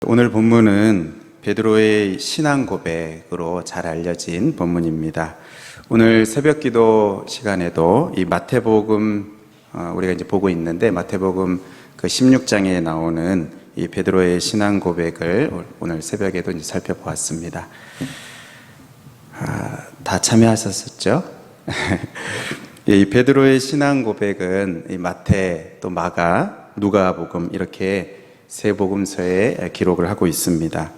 오늘 본문은 베드로의 신앙 고백으로 잘 알려진 본문입니다. 오늘 새벽 기도 시간에도 이 마태복음 우리가 이제 보고 있는데 마태복음 그 16장에 나오는 이 베드로의 신앙 고백을 오늘 새벽에도 이제 살펴보았습니다. 다 참여하셨었죠? 이 베드로의 신앙 고백은 이 마태 또 마가 누가복음 이렇게 세 복음서에 기록을 하고 있습니다.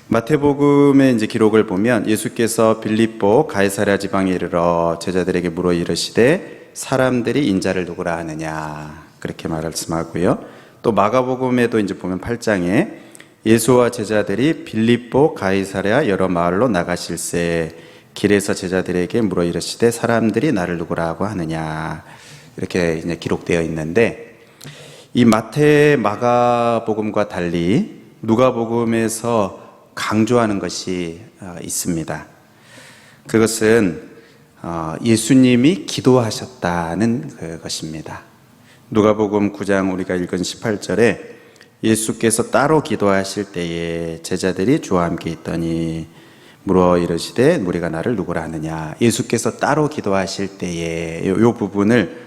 마태복음의 이제 기록을 보면 예수께서 빌립보 가이사랴 지방에 이르러 제자들에게 물어 이르시되 사람들이 인자를 누구라 하느냐 그렇게 말씀하고요. 또 마가복음에도 이제 보면 8장에 예수와 제자들이 빌립보 가이사랴 여러 마을로 나가실새 길에서 제자들에게 물어 이르시되 사람들이 나를 누구라고 하느냐 이렇게 이제 기록되어 있는데 이 마태 마가복음과 달리 누가복음에서 강조하는 것이 있습니다. 그것은 예수님이 기도하셨다는 것입니다. 누가복음 9장 우리가 읽은 18절에 예수께서 따로 기도하실 때에 제자들이 주와 함께 있더니 물어 이르시되 무리가 나를 누구라 하느냐. 예수께서 따로 기도하실 때에 이 부분을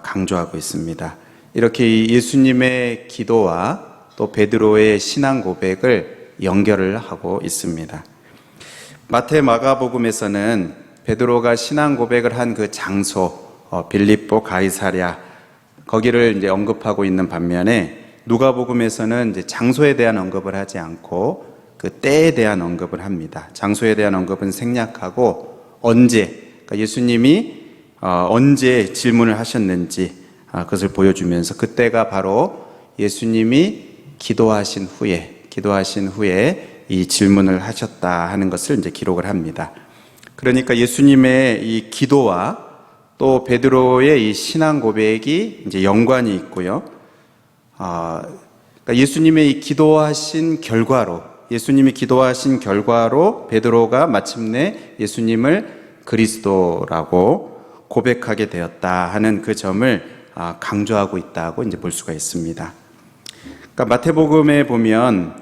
강조하고 있습니다. 이렇게 예수님의 기도와 또 베드로의 신앙 고백을 연결을 하고 있습니다. 마태 마가복음에서는 베드로가 신앙 고백을 한 그 장소 빌립보 가이사랴 거기를 이제 언급하고 있는 반면에 누가복음에서는 이제 장소에 대한 언급을 하지 않고 그 때에 대한 언급을 합니다. 장소에 대한 언급은 생략하고 언제 그러니까 예수님이 언제 질문을 하셨는지 그것을 보여주면서 그때가 바로 예수님이 기도하신 후에 이 질문을 하셨다 하는 것을 이제 기록을 합니다. 그러니까 예수님의 이 기도와 또 베드로의 이 신앙 고백이 이제 연관이 있고요. 그러니까 예수님이 기도하신 결과로 베드로가 마침내 예수님을 그리스도라고 고백하게 되었다 하는 그 점을 강조하고 있다고 이제 볼 수가 있습니다. 그러니까 마태복음에 보면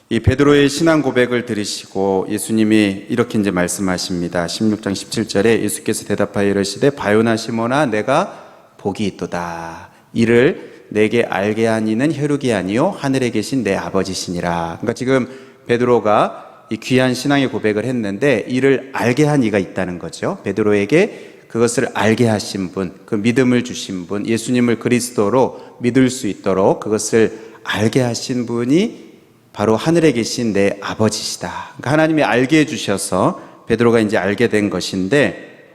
이 베드로의 신앙 고백을 들으시고 예수님이 이렇게 이제 말씀하십니다. 16장 17절에 예수께서 대답하여 이르시되 바요나 시몬아 내가 복이 있도다. 이를 내게 알게 한 이는 혈육이 아니요 하늘에 계신 내 아버지시니라. 그러니까 지금 베드로가 이 귀한 신앙의 고백을 했는데 이를 알게 한 이가 있다는 거죠. 베드로에게 그것을 알게 하신 분, 그 믿음을 주신 분, 예수님을 그리스도로 믿을 수 있도록 그것을 알게 하신 분이 바로 하늘에 계신 내 아버지시다. 그러니까 하나님이 알게 해주셔서 베드로가 이제 알게 된 것인데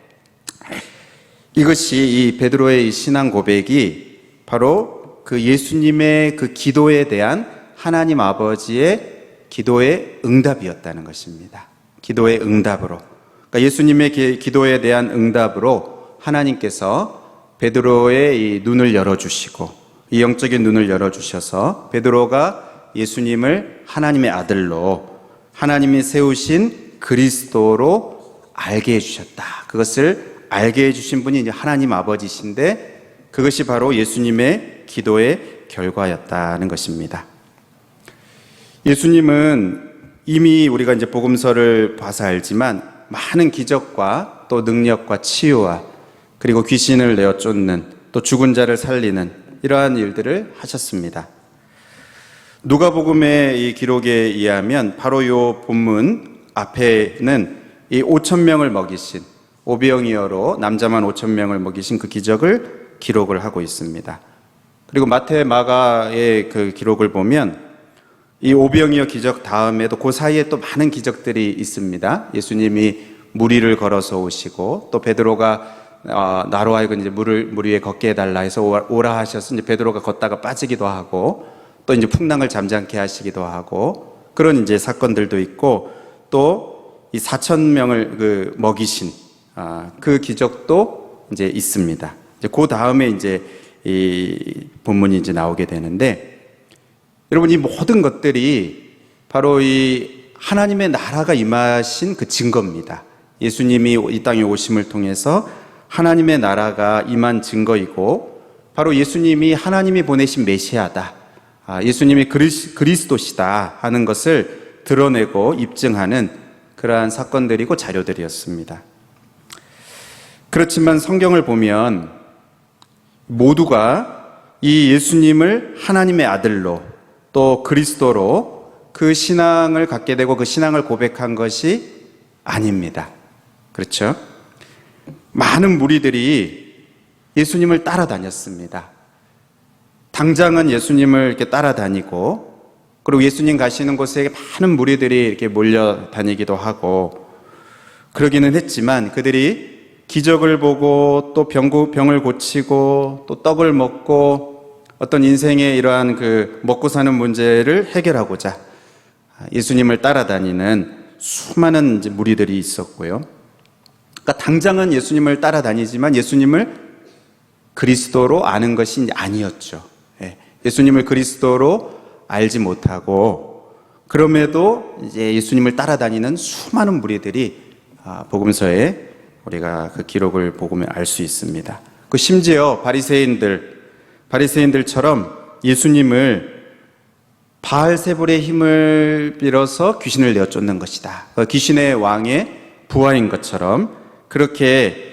이것이 이 베드로의 신앙 고백이 바로 그 예수님의 그 기도에 대한 하나님 아버지의 기도의 응답이었다는 것입니다. 기도의 응답으로. 그러니까 예수님의 기도에 대한 응답으로 하나님께서 베드로의 이 눈을 열어주시고 이 영적인 눈을 열어주셔서 베드로가 예수님을 하나님의 아들로 하나님이 세우신 그리스도로 알게 해주셨다. 그것을 알게 해주신 분이 이제 하나님 아버지신데 그것이 바로 예수님의 기도의 결과였다는 것입니다. 예수님은 이미 우리가 이제 복음서를 봐서 알지만 많은 기적과 또 능력과 치유와 그리고 귀신을 내어 쫓는 또 죽은 자를 살리는 이러한 일들을 하셨습니다. 누가복음의 이 기록에 의하면 바로 이 본문 앞에는 이 5,000명을 먹이신 오병이어로 남자만 5,000명을 먹이신 그 기적을 기록을 하고 있습니다. 그리고 마태 마가의 그 기록을 보면 이 오병이어 기적 다음에도 그 사이에 또 많은 기적들이 있습니다. 예수님이 물 위를 걸어서 오시고 또 베드로가 나로 하여금 이제 물 위에 걷게 해달라 해서 오라 하셔서 이제 베드로가 걷다가 빠지기도 하고 또 이제 풍랑을 잠잠케 하시기도 하고 그런 이제 사건들도 있고 또 이 4,000명을 그 먹이신 그 기적도 이제 있습니다. 이제 그 다음에 이제 이 본문이 이제 나오게 되는데 여러분 이 모든 것들이 바로 이 하나님의 나라가 임하신 그 증거입니다. 예수님이 이 땅에 오심을 통해서 하나님의 나라가 임한 증거이고 바로 예수님이 하나님이 보내신 메시아다. 예수님이 그리스도시다 하는 것을 드러내고 입증하는 그러한 사건들이고 자료들이었습니다. 그렇지만 성경을 보면 모두가 이 예수님을 하나님의 아들로 또 그리스도로 그 신앙을 갖게 되고 그 신앙을 고백한 것이 아닙니다. 그렇죠? 많은 무리들이 예수님을 따라다녔습니다. 당장은 예수님을 이렇게 따라다니고, 그리고 예수님 가시는 곳에 많은 무리들이 이렇게 몰려다니기도 하고 그러기는 했지만, 그들이 기적을 보고 또 병을 고치고 또 떡을 먹고 어떤 인생의 이러한 그 먹고 사는 문제를 해결하고자 예수님을 따라다니는 수많은 이제 무리들이 있었고요. 그러니까 당장은 예수님을 따라다니지만 예수님을 그리스도로 아는 것이 아니었죠. 예수님을 그리스도로 알지 못하고, 그럼에도 이제 예수님을 따라다니는 수많은 무리들이 복음서에 우리가 그 기록을 보면 알 수 있습니다. 그 심지어 바리새인들처럼 예수님을 바알세불의 힘을 빌어서 귀신을 내어 쫓는 것이다, 귀신의 왕의 부하인 것처럼 그렇게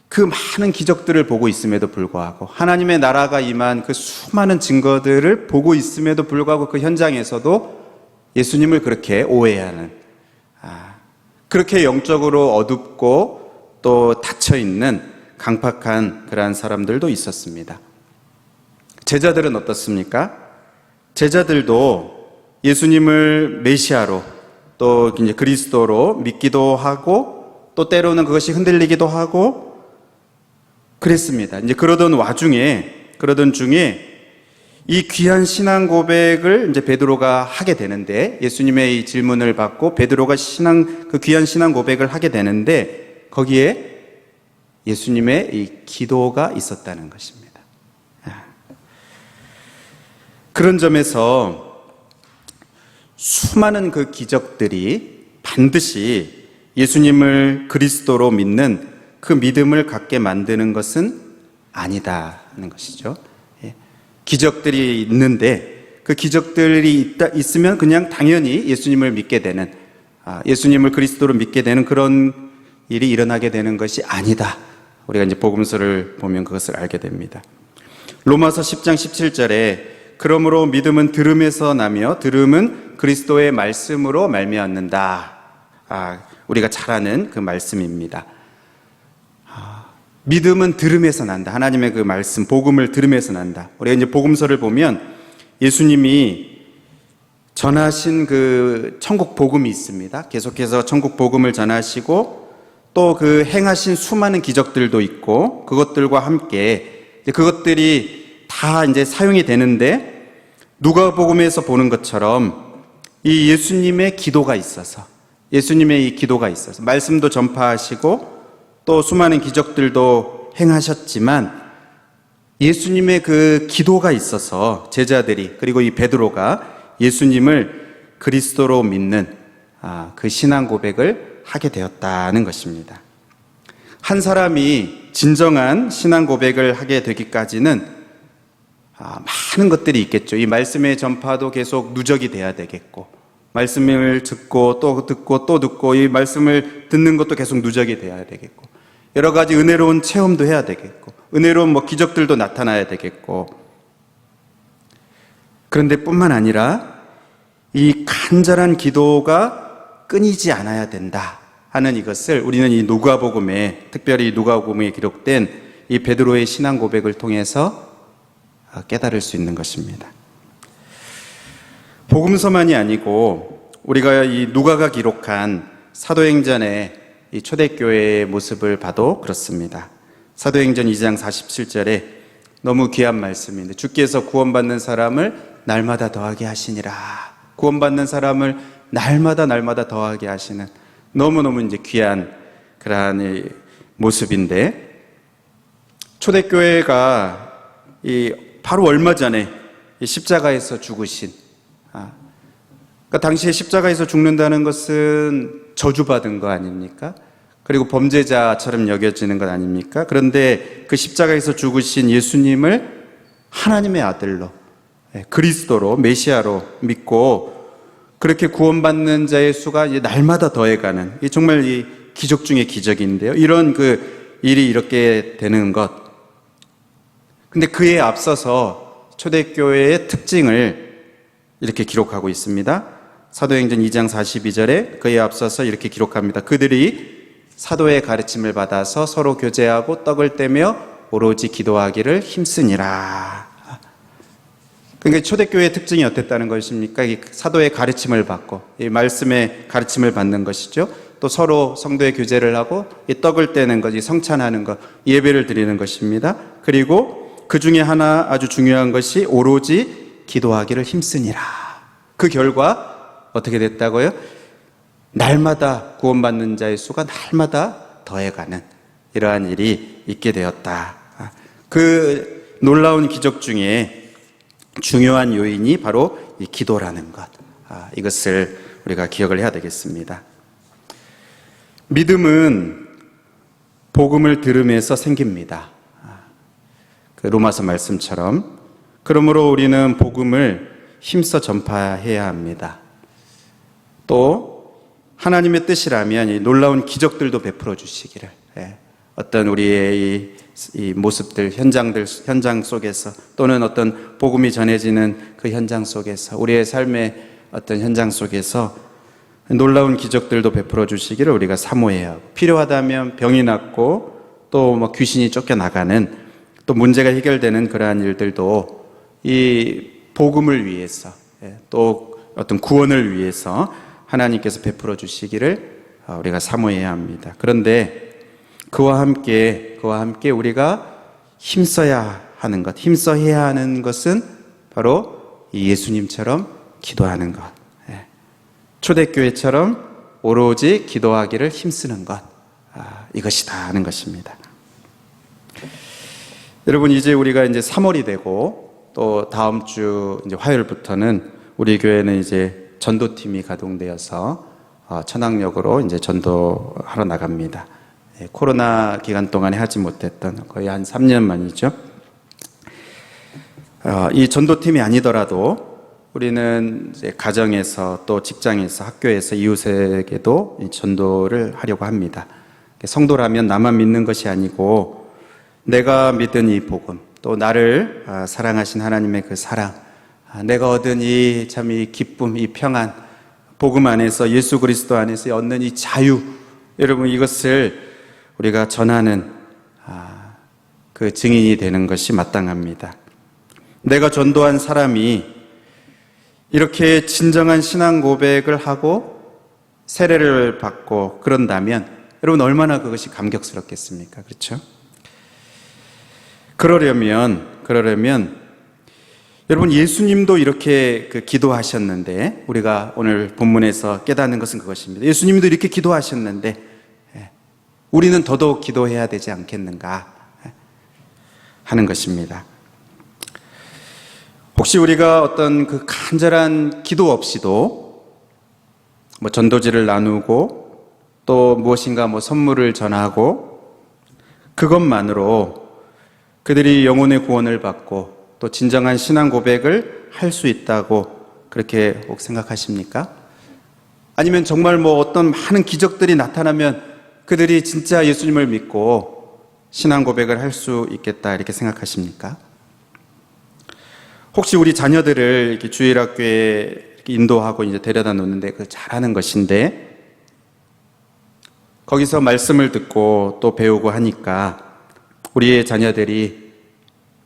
그 많은 기적들을 보고 있음에도 불구하고, 하나님의 나라가 임한 그 수많은 증거들을 보고 있음에도 불구하고 그 현장에서도 예수님을 그렇게 오해하는, 그렇게 영적으로 어둡고 또 닫혀있는 강팍한 그러한 사람들도 있었습니다. 제자들은 어떻습니까? 제자들도 예수님을 메시아로 또 이제 그리스도로 믿기도 하고 또 때로는 그것이 흔들리기도 하고 그랬습니다. 이제 그러던 중에 이 귀한 신앙 고백을 이제 베드로가 하게 되는데, 예수님의 이 질문을 받고 베드로가 그 귀한 신앙 고백을 하게 되는데, 거기에 예수님의 이 기도가 있었다는 것입니다. 그런 점에서 수많은 그 기적들이 반드시 예수님을 그리스도로 믿는 그 믿음을 갖게 만드는 것은 아니다는 것이죠. 기적들이 있는데 그 기적들이 있으면 그냥 당연히 예수님을 믿게 되는, 예수님을 그리스도로 믿게 되는 그런 일이 일어나게 되는 것이 아니다. 우리가 이제 복음서를 보면 그것을 알게 됩니다. 로마서 10장 17절에 그러므로 믿음은 들음에서 나며 들음은 그리스도의 말씀으로 말미암는다. 우리가 잘 아는 그 말씀입니다. 믿음은 들음에서 난다. 하나님의 그 말씀, 복음을 들음에서 난다. 우리가 이제 복음서를 보면 예수님이 전하신 그 천국 복음이 있습니다. 계속해서 천국 복음을 전하시고 또 그 행하신 수많은 기적들도 있고, 그것들과 함께 그것들이 다 이제 사용이 되는데, 누가복음에서 보는 것처럼 이 예수님의 기도가 있어서, 예수님의 이 기도가 있어서 말씀도 전파하시고 또 수많은 기적들도 행하셨지만 예수님의 그 기도가 있어서 제자들이, 그리고 이 베드로가 예수님을 그리스도로 믿는 그 신앙 고백을 하게 되었다는 것입니다. 한 사람이 진정한 신앙 고백을 하게 되기까지는 많은 것들이 있겠죠. 이 말씀의 전파도 계속 누적이 돼야 되겠고, 말씀을 듣고 또 듣고 또 듣고, 이 말씀을 듣는 것도 계속 누적이 돼야 되겠고, 여러 가지 은혜로운 체험도 해야 되겠고, 은혜로운 기적들도 나타나야 되겠고, 그런데 뿐만 아니라 이 간절한 기도가 끊이지 않아야 된다 하는 이것을 우리는 이 누가복음에, 특별히 누가복음에 기록된 이 베드로의 신앙 고백을 통해서 깨달을 수 있는 것입니다. 복음서만이 아니고 우리가 이 누가가 기록한 사도행전의 이 초대교회의 모습을 봐도 그렇습니다. 사도행전 2장 47절에 너무 귀한 말씀인데, 주께서 구원받는 사람을 날마다 더하게 하시니라. 구원받는 사람을 날마다 더하게 하시는 너무너무 이제 귀한 그러한 모습인데, 초대교회가 바로 얼마 전에 십자가에서 죽으신, 그러니까 당시에 십자가에서 죽는다는 것은 저주받은 거 아닙니까? 그리고 범죄자처럼 여겨지는 것 아닙니까? 그런데 그 십자가에서 죽으신 예수님을 하나님의 아들로, 그리스도로, 메시아로 믿고 그렇게 구원받는 자의 수가 이제 날마다 더해가는, 정말 이 기적 중의 기적인데요. 이런 그 일이 이렇게 되는 것. 근데 그에 앞서서 초대교회의 특징을 이렇게 기록하고 있습니다. 사도행전 2장 42절에 그에 앞서서 이렇게 기록합니다. 그들이 사도의 가르침을 받아서 서로 교제하고 떡을 떼며 오로지 기도하기를 힘쓰니라. 그러니까 초대교회의 특징이 어땠다는 것입니까? 이 사도의 가르침을 받고 이 말씀의 가르침을 받는 것이죠. 또 서로 성도의 교제를 하고 이 떡을 떼는 것, 이 성찬하는 것, 예배를 드리는 것입니다. 그리고 그 중에 하나 아주 중요한 것이 오로지 기도하기를 힘쓰니라. 그 결과 어떻게 됐다고요? 날마다 구원받는 자의 수가 날마다 더해가는 이러한 일이 있게 되었다. 그 놀라운 기적 중에 중요한 요인이 바로 이 기도라는 것. 이것을 우리가 기억을 해야 되겠습니다. 믿음은 복음을 들음에서 생깁니다. 그 로마서 말씀처럼. 그러므로 우리는 복음을 힘써 전파해야 합니다. 또 하나님의 뜻이라면 이 놀라운 기적들도 베풀어 주시기를, 어떤 우리의 이 모습들, 현장 속에서 또는 어떤 복음이 전해지는 그 현장 속에서, 우리의 삶의 어떤 현장 속에서 놀라운 기적들도 베풀어 주시기를 우리가 사모해야 하고, 필요하다면 병이 낫고 또 뭐 귀신이 쫓겨나가는, 또 문제가 해결되는 그러한 일들도 이 복음을 위해서, 또 어떤 구원을 위해서 하나님께서 베풀어 주시기를 우리가 사모해야 합니다. 그런데 그와 함께 우리가 힘써야 하는 것, 힘써 해야 하는 것은 바로 예수님처럼 기도하는 것, 초대교회처럼 오로지 기도하기를 힘쓰는 것, 이것이다 하는 것입니다. 여러분, 이제 우리가 이제 3월이 되고 또 다음 주 이제 화요일부터는 우리 교회는 이제 전도팀이 가동되어서 천왕역으로 이제 전도하러 나갑니다. 코로나 기간 동안에 하지 못했던, 거의 한 3년 만이죠. 이 전도팀이 아니더라도 우리는 이제 가정에서 또 직장에서 학교에서 이웃에게도 이 전도를 하려고 합니다. 성도라면 나만 믿는 것이 아니고 내가 믿은 이 복음, 또 나를 사랑하신 하나님의 그 사랑, 내가 얻은 이 참 이 기쁨, 이 평안, 복음 안에서, 예수 그리스도 안에서 얻는 이 자유, 여러분 이것을 우리가 전하는 그 증인이 되는 것이 마땅합니다. 내가 전도한 사람이 이렇게 진정한 신앙 고백을 하고 세례를 받고 그런다면 여러분 얼마나 그것이 감격스럽겠습니까? 그렇죠? 그러려면 여러분 예수님도 이렇게 기도하셨는데, 우리가 오늘 본문에서 깨닫는 것은 그것입니다. 예수님도 이렇게 기도하셨는데 우리는 더더욱 기도해야 되지 않겠는가 하는 것입니다. 혹시 우리가 어떤 그 간절한 기도 없이도 뭐 전도지를 나누고 또 무엇인가 뭐 선물을 전하고 그것만으로 그들이 영혼의 구원을 받고 또 진정한 신앙 고백을 할 수 있다고 그렇게 혹 생각하십니까? 아니면 정말 뭐 어떤 많은 기적들이 나타나면 그들이 진짜 예수님을 믿고 신앙 고백을 할 수 있겠다 이렇게 생각하십니까? 혹시 우리 자녀들을 이렇게 주일학교에 이렇게 인도하고 이제 데려다 놓는데 그 잘하는 것인데, 거기서 말씀을 듣고 또 배우고 하니까 우리의 자녀들이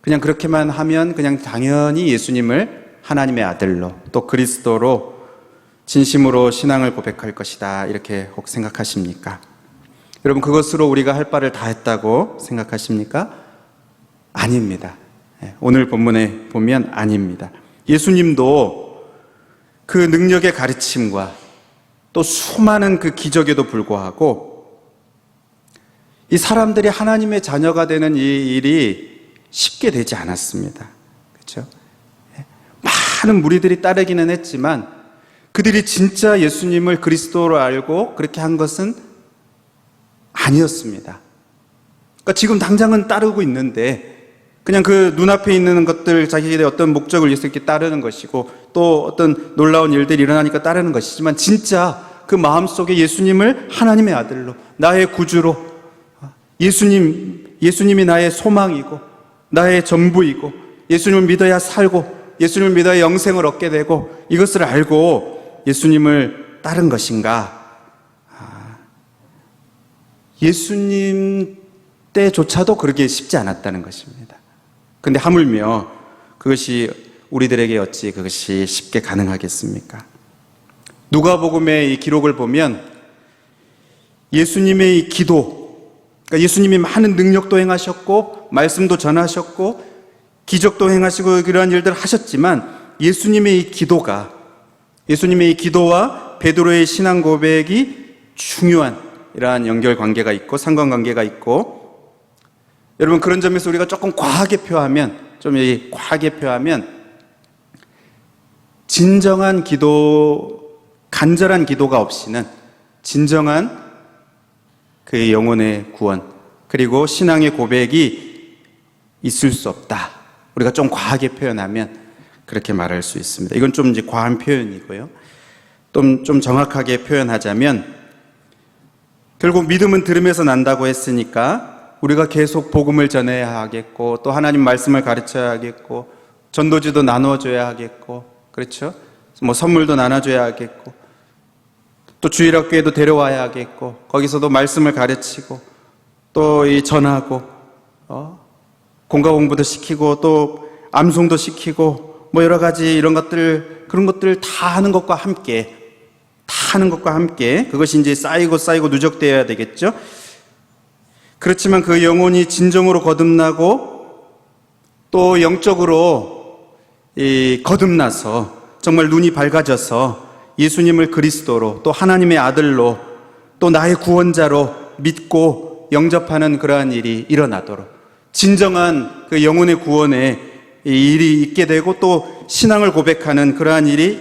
그냥 그렇게만 하면 그냥 당연히 예수님을 하나님의 아들로 또 그리스도로 진심으로 신앙을 고백할 것이다 이렇게 혹 생각하십니까? 여러분 그것으로 우리가 할 바를 다 했다고 생각하십니까? 아닙니다. 오늘 본문에 보면 아닙니다. 예수님도 그 능력의 가르침과 또 수많은 그 기적에도 불구하고 이 사람들이 하나님의 자녀가 되는 이 일이 쉽게 되지 않았습니다. 그렇죠? 많은 무리들이 따르기는 했지만 그들이 진짜 예수님을 그리스도로 알고 그렇게 한 것은 아니었습니다. 그러니까 지금 당장은 따르고 있는데 그냥 그 눈앞에 있는 것들, 자기의 어떤 목적을 위해서 이렇게 따르는 것이고, 또 어떤 놀라운 일들이 일어나니까 따르는 것이지만, 진짜 그 마음속에 예수님을 하나님의 아들로, 나의 구주로, 예수님이 나의 소망이고 나의 전부이고, 예수님을 믿어야 살고 예수님을 믿어야 영생을 얻게 되고, 이것을 알고 예수님을 따른 것인가? 예수님 때조차도 그러기 쉽지 않았다는 것입니다. 근데 하물며 그것이 우리들에게 어찌 그것이 쉽게 가능하겠습니까? 누가복음의 이 기록을 보면 예수님의 이 기도, 그러니까 예수님이 많은 능력도 행하셨고 말씀도 전하셨고 기적도 행하시고 그러한 일들을 하셨지만, 예수님의 이 기도와 베드로의 신앙 고백이 중요한 이러한 연결관계가 있고 상관관계가 있고, 여러분 그런 점에서 우리가 조금 과하게 표하면 진정한 기도, 간절한 기도가 없이는 진정한 그 영혼의 구원 그리고 신앙의 고백이 있을 수 없다. 우리가 좀 과하게 표현하면 그렇게 말할 수 있습니다. 이건 좀 이제 과한 표현이고요. 좀 정확하게 표현하자면, 결국 믿음은 들음에서 난다고 했으니까 우리가 계속 복음을 전해야 하겠고, 또 하나님 말씀을 가르쳐야 하겠고, 전도지도 나눠줘야 하겠고, 그렇죠? 뭐 선물도 나눠줘야 하겠고, 또 주일학교에도 데려와야 하겠고, 거기서도 말씀을 가르치고, 또 이 전하고, 공과 공부도 시키고, 또 암송도 시키고, 뭐 여러 가지 이런 것들, 그런 것들 다 하는 것과 함께, 그것이 이제 쌓이고 누적되어야 되겠죠? 그렇지만 그 영혼이 진정으로 거듭나고 또 영적으로 거듭나서 정말 눈이 밝아져서 예수님을 그리스도로, 또 하나님의 아들로, 또 나의 구원자로 믿고 영접하는 그러한 일이 일어나도록, 진정한 그 영혼의 구원에 일이 있게 되고 또 신앙을 고백하는 그러한 일이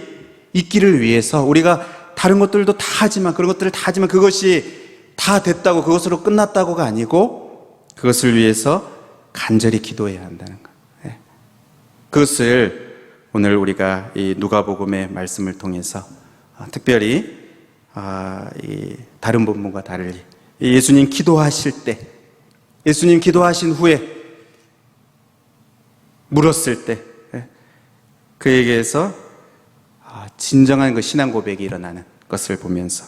있기를 위해서, 우리가 다른 것들도 다 하지만, 그런 것들을 다 하지만 그것이 다 됐다고, 그것으로 끝났다고가 아니고, 그것을 위해서 간절히 기도해야 한다는 것. 그것을 오늘 우리가 이 누가복음의 말씀을 통해서 특별히 이 다른 본문과 달리 예수님 기도하실 때, 예수님 기도하신 후에 물었을 때 그에게서 진정한 그 신앙 고백이 일어나는 것을 보면서,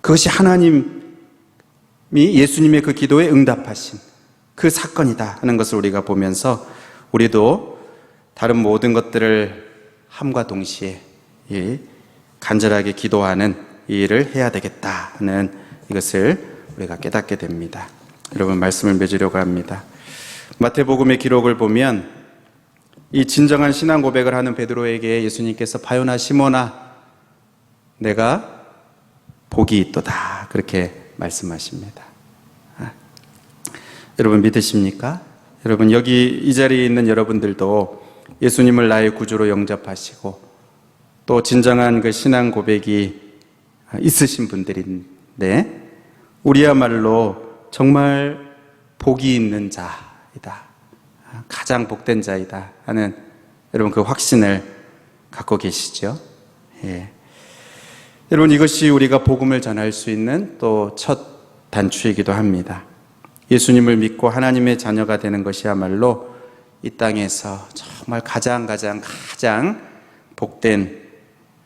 그것이 하나님이 예수님의 그 기도에 응답하신 그 사건이다 하는 것을 우리가 보면서, 우리도 다른 모든 것들을 함과 동시에 간절하게 기도하는 이 일을 해야 되겠다 하는 이것을 우리가 깨닫게 됩니다. 여러분, 말씀을 맺으려고 합니다. 마태복음의 기록을 보면 이 진정한 신앙 고백을 하는 베드로에게 예수님께서 바요나 시몬아, 내가 복이 있도다, 그렇게 말씀하십니다. 여러분 믿으십니까? 여러분, 여기 이 자리에 있는 여러분들도 예수님을 나의 구주로 영접하시고 또 진정한 그 신앙 고백이 있으신 분들인데, 우리야말로 정말 복이 있는 자이다, 가장 복된 자이다 하는 여러분 그 확신을 갖고 계시죠? 여러분, 이것이 우리가 복음을 전할 수 있는 또 첫 단추이기도 합니다. 예수님을 믿고 하나님의 자녀가 되는 것이야말로 이 땅에서 정말 가장 복된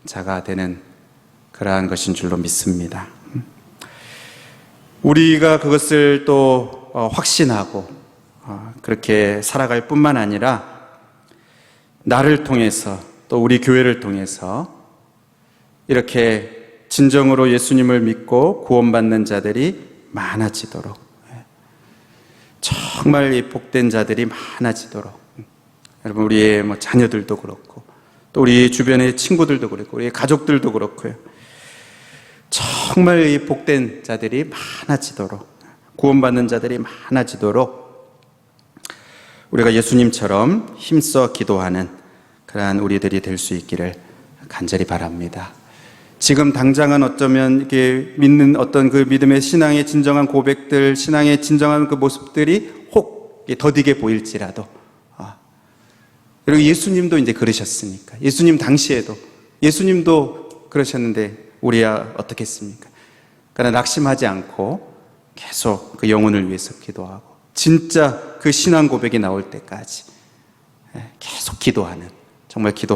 자가 되는 그러한 것인 줄로 믿습니다. 우리가 그것을 또 확신하고 그렇게 살아갈 뿐만 아니라 나를 통해서, 또 우리 교회를 통해서 이렇게 진정으로 예수님을 믿고 구원받는 자들이 많아지도록, 정말 이 복된 자들이 많아지도록, 여러분 우리의 자녀들도 그렇고 또 우리 주변의 친구들도 그렇고 우리 가족들도 그렇고요, 정말 이 복된 자들이 많아지도록, 구원받는 자들이 많아지도록 우리가 예수님처럼 힘써 기도하는 그러한 우리들이 될 수 있기를 간절히 바랍니다. 지금 당장은 어쩌면 이렇게 믿는 어떤 그 믿음의 신앙의 진정한 고백들, 신앙의 진정한 그 모습들이 혹 더디게 보일지라도 그리고 예수님도 이제 그러셨으니까. 예수님 당시에도 예수님도 그러셨는데 우리야 어떻겠습니까? 그러나 낙심하지 않고 계속 그 영혼을 위해서 기도하고 진짜 그 신앙 고백이 나올 때까지 계속 기도하는, 정말 기도하는